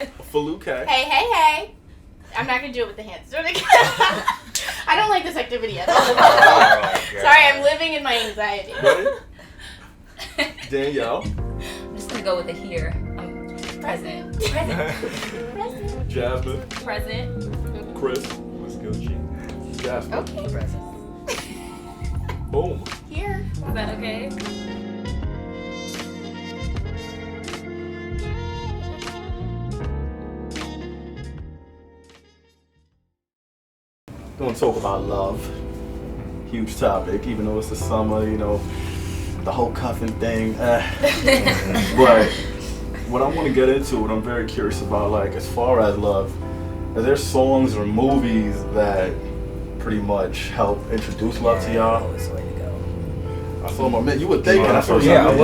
Foluke. Hey. I'm not going to do it with the hands. I don't like this activity at all. Sorry, I'm living in my anxiety. Ready? Danielle. I'm just going to go with a here. Present. Jasmine. Present. Chris. Let's go, G. Jasper. Okay. Present. Boom. Here. Is that okay? We're going to talk about love. Huge topic, even though it's the summer, you know, the whole cuffing thing. But what I want to get into, what I'm very curious about, like, as far as love, are there songs or movies that pretty much help introduce love to y'all? Always the way to go. I saw my man, you were thinking. I was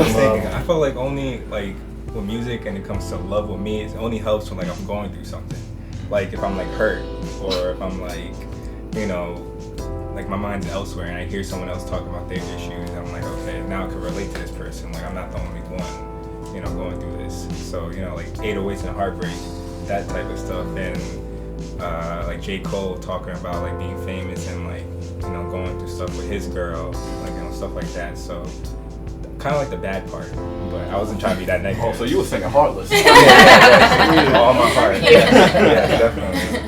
thinking. I feel like only, like, with music and it comes to love with me, it only helps when, like, I'm going through something. Like, if I'm, like, hurt, or if I'm, like, you know, like my mind's elsewhere and I hear someone else talking about their issues, I'm like, okay, now I can relate to this person. Like, I'm not the only one, you know, going through this. So, you know, like 808s and heartbreak, that type of stuff. And like J. Cole talking about like being famous and like, you know, going through stuff with his girl, like, you know, stuff like that. So kind of like the bad part, but I wasn't trying to be that negative. Oh, so you were singing Heartless. yeah. All my heart. Yeah, definitely.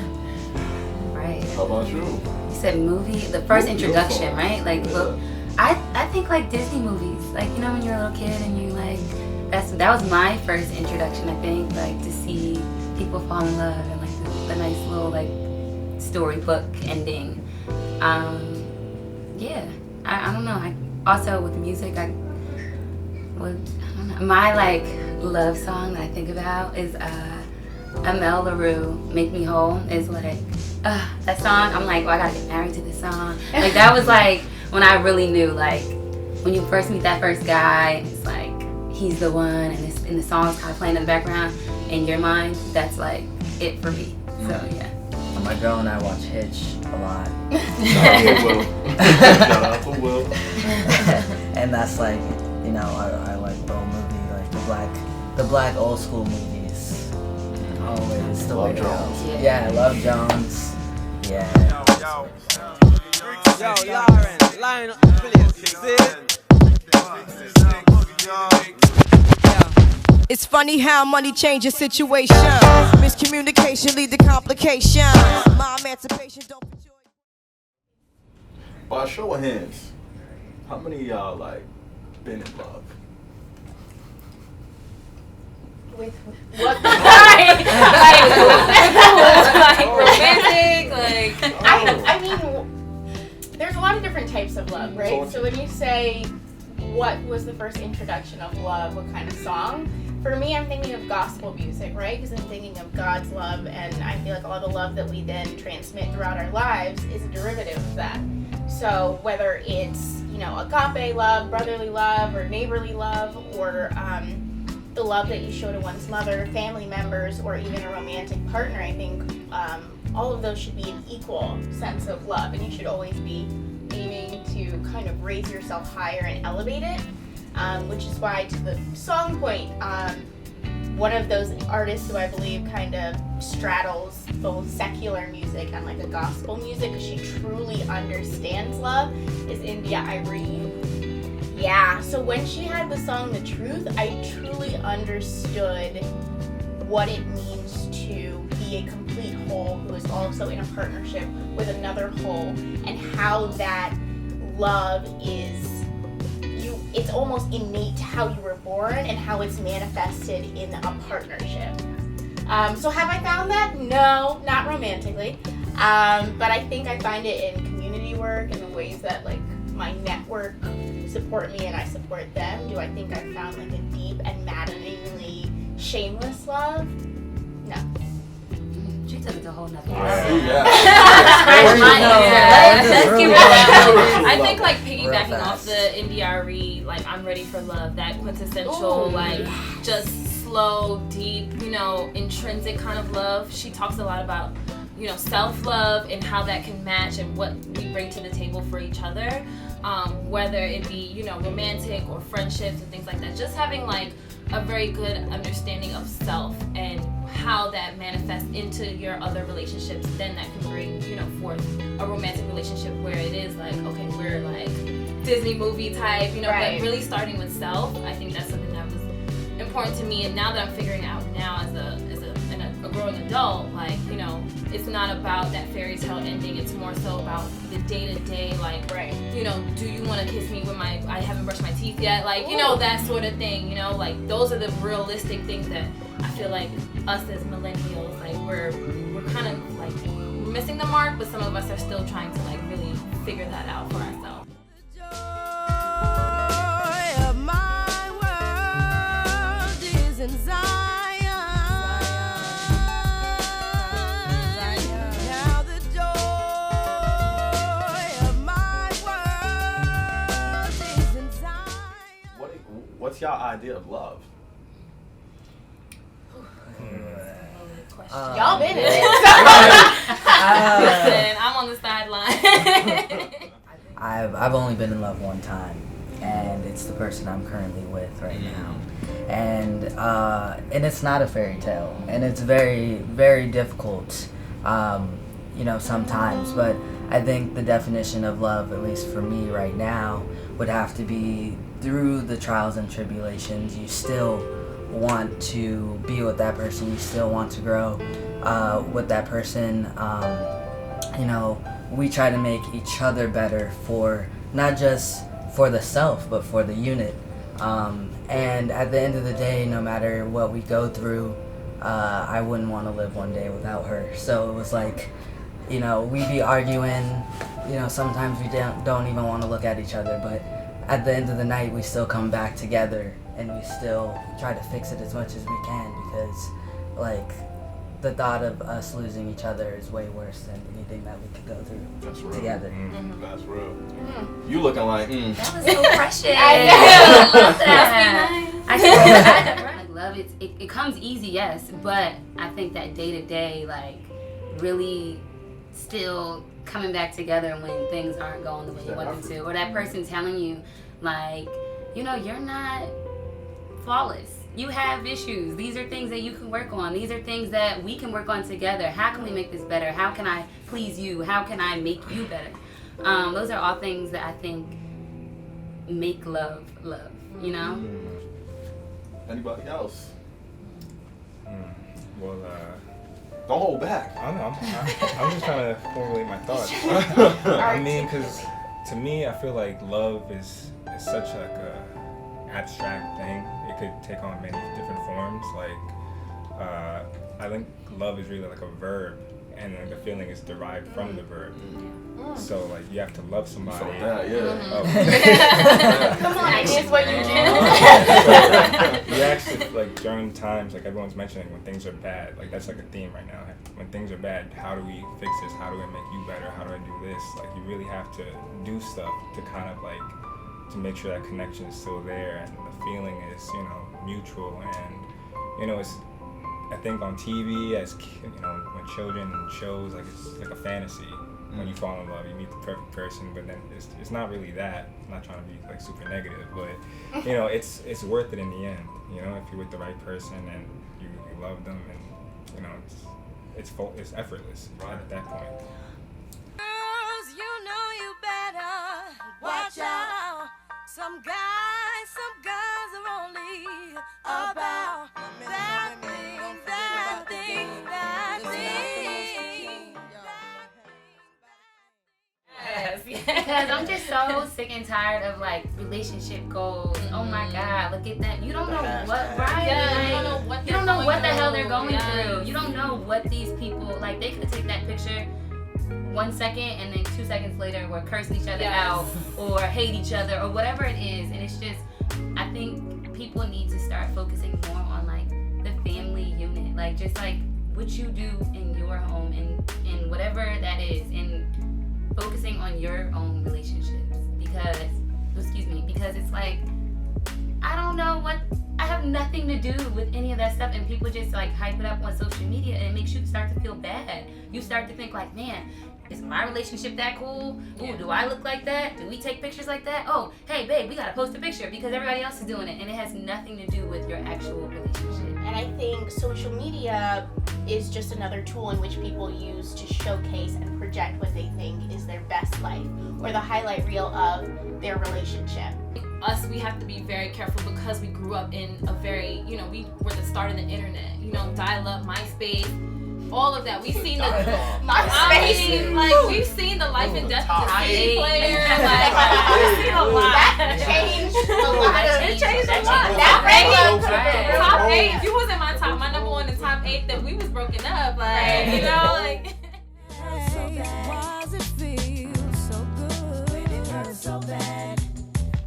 How about you? You said movie, the first introduction, right? Like, well, I think like Disney movies. Like, you know, when you're a little kid and you like, that was my first introduction. I think, like, to see people fall in love and like the nice little like storybook ending. Yeah, I don't know. I also with music, I don't know. My like love song that I think about is Amel LaRue, "Make Me Whole." Is like. That song, I'm like, well, I gotta get married to this song. Like, that was like when I really knew, like, when you first meet that first guy, it's like he's the one, and the song's kind of playing in the background in your mind. That's like it for me. So yeah. My girl and I watch Hitch a lot. Shout out to Will. And that's like, you know, I like the old movie, like the black old school movies. Always the way to go. Yeah, Love Jones. Yeah. Yo, Lauren, it's funny how money changes situation. Miscommunication lead to complication. My emancipation don't. By a show of hands, how many of y'all like been in love? With what? like romantic, like. I mean, there's a lot of different types of love, right? So when you say what was the first introduction of love, what kind of song? For me, I'm thinking of gospel music, right? Because I'm thinking of God's love, and I feel like all the love that we then transmit throughout our lives is a derivative of that. So whether it's, you know, agape love, brotherly love, or neighborly love, or the love that you show to one's mother, family members, or even a romantic partner, I think all of those should be an equal sense of love, and you should always be aiming to kind of raise yourself higher and elevate it, which is why, to the song point, one of those artists who I believe kind of straddles both secular music and like a gospel music, because she truly understands love, is India.Arie. Yeah, so when she had the song The Truth, I truly understood what it means to be a complete whole who is also in a partnership with another whole, and how that love is, it's almost innate to how you were born and how it's manifested in a partnership. So have I found that? No, not romantically. But I think I find it in community work and the ways that like my network support me and I support them. Do I think I found like a deep and maddeningly shameless love? No. She took it to a whole nother I think like piggybacking off the India.Arie, like I'm ready for love, that quintessential, like just slow, deep, you know, intrinsic kind of love. She talks a lot about, you know, self-love and how that can match and what we bring to the table for each other, whether it be, you know, romantic or friendships and things like that. Just having like a very good understanding of self and how that manifests into your other relationships, then that can bring, you know, forth a romantic relationship where it is like, okay, we're like Disney movie type, you know, but really starting with self. I think that's something that was important to me, and now that I'm figuring it out now as a growing adult, like, you know, it's not about that fairy tale ending, it's more so about the day-to-day, like, you know, do you want to kiss me when I haven't brushed my teeth yet, like, you know, that sort of thing, you know, like, those are the realistic things that I feel like us as millennials, like, we're kind of, like, missing the mark, but some of us are still trying to, like, really figure that out for ourselves. What's y'all idea of love? Y'all been in it. Listen, I'm on the sideline. I've only been in love one time, and it's the person I'm currently with right now. And it's not a fairy tale, and it's very, very difficult, you know, sometimes. But I think the definition of love, at least for me right now, would have to be through the trials and tribulations. You still want to be with that person. You still want to grow with that person. You know, we try to make each other better for not just for the self, but for the unit. And at the end of the day, no matter what we go through, I wouldn't want to live one day without her. So it was like, you know, we'd be arguing, you know, sometimes we don't even want to look at each other, but at the end of the night, we still come back together, and we still try to fix it as much as we can, because, like, the thought of us losing each other is way worse than anything that we could go through together. That's real. You looking like, That was so precious. I love that. I love it. It comes easy, yes, but I think that day-to-day, like, really still coming back together when things aren't going the way you want them to, or that person telling you, like, you know, you're not flawless. You have issues. These are things that you can work on. These are things that we can work on together. How can we make this better? How can I please you? How can I make you better? Those are all things that I think make love, you know? Anybody else? Well, don't hold back. I'm just trying to formulate my thoughts. I mean, because to me, I feel like love is such like a abstract thing. It could take on many different forms. Like, I think love is really like a verb, and like the feeling is derived from the verb. So like you have to love somebody. Come on, here's what you do. You actually, like, during times, like everyone's mentioning, when things are bad, like that's like a theme right now. When things are bad, how do we fix this? How do I make you better? How do I do this? Like, you really have to do stuff to kind of like, to make sure that connection is still there and the feeling is, you know, mutual. And, you know, it's, I think on TV, as, you know, when children and shows, like, it's like a fantasy. When you fall in love, you meet the perfect person, but then it's not really that. I'm not trying to be like super negative, but, you know, it's worth it in the end. You know, if you're with the right person and you love them, and, you know, it's effortless at that point. Girls, you know you better watch out. Some guys are only about that thing, that thing, that thing. Because I'm just so sick and tired of like relationship goals. Oh my God, look at that. You don't know what, right? Yeah, you don't know what the hell they're going through. You don't know what these people, like, they could take that picture 1 second and then 2 seconds later we're cursing each other out or hate each other or whatever it is. And it's just, I think people need to start focusing more on like the family unit, like just like what you do in your home and whatever that is, and focusing on your own relationships, because it's like, I don't know what, I have nothing to do with any of that stuff, and people just like hype it up on social media, and it makes you start to feel bad. you start to think like, man, is my relationship that cool? Ooh, do I look like that? Do we take pictures like that? Oh, hey, babe, we gotta post a picture because everybody else is doing it. And it has nothing to do with your actual relationship. And I think social media is just another tool in which people use to showcase and project what they think is their best life or the highlight reel of their relationship. Us, we have to be very careful because we grew up in a very, we were the start of the internet. Dial-up, MySpace, all of that. We've seen the we've seen the life and death of the CD player. We've seen a lot. That changed a lot. It changed a lot. Top 8. If you wasn't my number one in top 8, then we was broken up. Like. Why does it feel so good when it hurts so bad?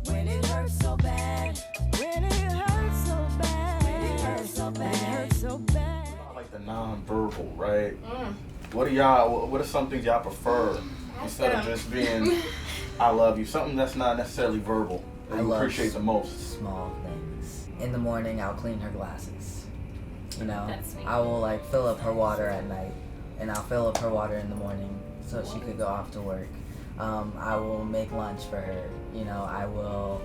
When it hurts so bad. When it hurts so bad. When it hurts so bad. When it hurts so bad. I like the non-verbal, right? What are some things y'all prefer instead of just being I love you? Something that's not necessarily verbal that you appreciate the most. Small things. In the morning, I'll clean her glasses. That's sweet. I will fill up her water at night, and I'll fill up her water in the morning so she could go off to work. I will make lunch for her. I will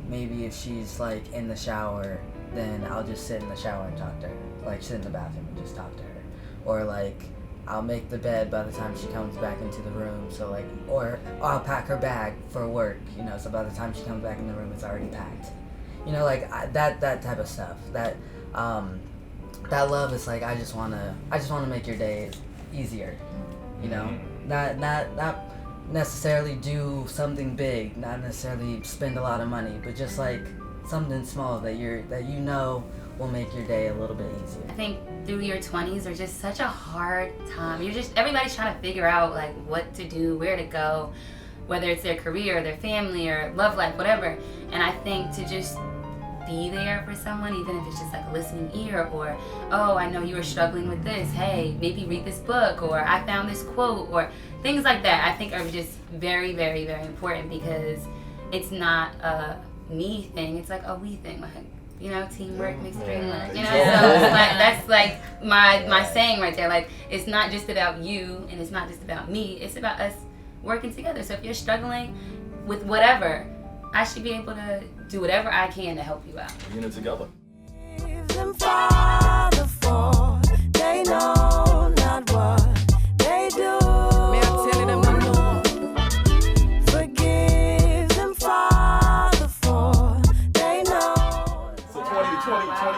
maybe if she's in the shower, then I'll just sit in the shower and talk to her. Sit in the bathroom and just talk to her. Or I'll make the bed by the time she comes back into the room. So or I'll pack her bag for work. So by the time she comes back in the room, it's already packed. That type of stuff. That love is I just wanna make your day easier. Not necessarily do something big, not necessarily spend a lot of money, but just something small that will make your day a little bit easier. I think through your 20s are just such a hard time. Everybody's trying to figure out what to do, where to go, whether it's their career, their family, or love life, whatever. And I think to just be there for someone, even if it's just a listening ear, or, oh, I know you were struggling with this, hey, maybe read this book, or I found this quote, or things like that, I think are just very, very, very important, because it's not a me thing, it's a we thing, teamwork makes the dream work, so that's my saying right there, it's not just about you, and it's not just about me, it's about us working together. So if you're struggling with whatever, I should be able to do whatever I can to help you out. We're in it together. Give them Father, for they know not what they do. May I tell them no more? Forgive them, Father, for they know. So 20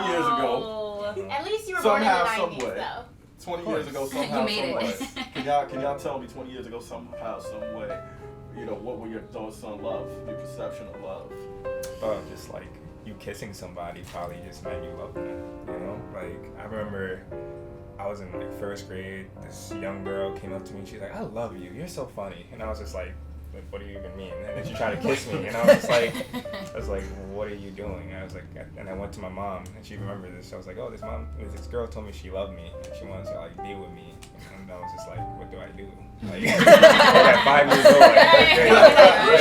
years ago. At least you were born in the 90s, though. 20 years ago, somehow, You made it. some way. Can y'all tell me 20 years ago, somehow, some way, what were your thoughts on love, your perception of love? Just you kissing somebody probably just made you love them, I remember I was in first grade, this young girl came up to me and she's like, I love you, you're so funny. And I was just like, what do you even mean? And then she tried to kiss me, and I was like, what are you doing? And I went to my mom, and she remembered this. I was like, oh, this girl told me she loved me, and she wanted to be with me. And I was just like, what do I do? At 5 years old,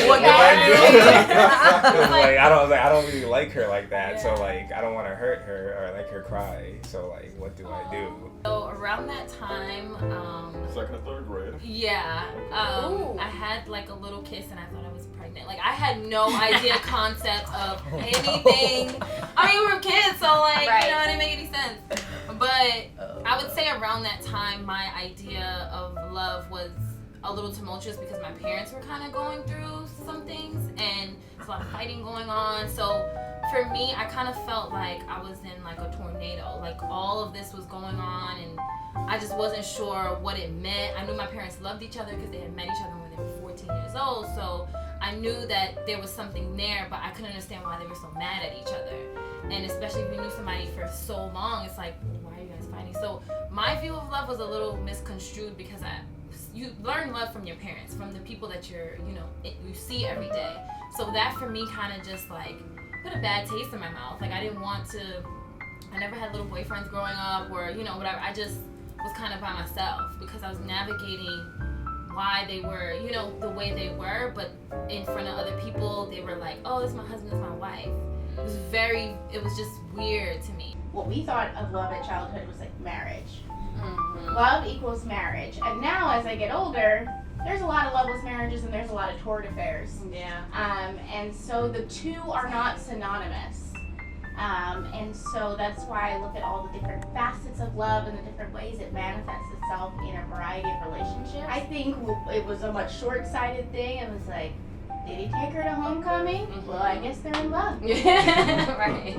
what do I do? I don't really like her like that, so I don't want to hurt her or make her cry. So what do I do? So around that time, second or third grade. Yeah, I had a little kiss and I thought I was pregnant. I had no concept of anything. I mean, we were kids, so it didn't make any sense. But I would say around that time, my idea of love was a little tumultuous because my parents were kind of going through some things and there's a lot of fighting going on. So for me, I kind of felt like I was in a tornado. All of this was going on and I just wasn't sure what it meant. I knew my parents loved each other because they had met each other when they were 14 years old. So I knew that there was something there, but I couldn't understand why they were so mad at each other. And especially if you knew somebody for so long, it's why are you guys fighting? So my view of love was a little misconstrued because you learn love from your parents, from the people that you see every day. So that for me kind of just put a bad taste in my mouth. I never had little boyfriends growing up or, whatever. I just was kind of by myself because I was navigating why they were, the way they were, but in front of other people, they were like, oh, this is my husband, this is my wife. It was just weird to me. What we thought of love at childhood was marriage. love equals marriage. And now as I get older, there's a lot of loveless marriages and there's a lot of torrid affairs. Yeah. And so the two are not synonymous. And so that's why I look at all the different facets of love and the different ways it manifests itself in a variety of relationships. I think it was a much short-sighted thing. It was like, did he take her to homecoming? Mm-hmm. Well, I guess they're in love. Right.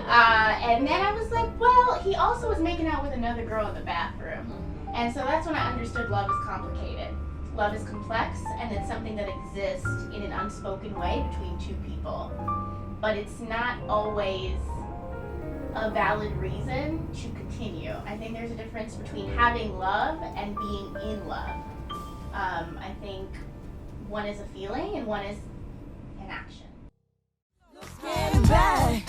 And then I was like, well, he also was making out with another girl in the bathroom. Mm-hmm. And so that's when I understood love is complicated. Love is complex, and it's something that exists in an unspoken way between two people. But it's not always a valid reason to continue. I think there's a difference between having love and being in love. I think one is a feeling and one is an action. Getting back.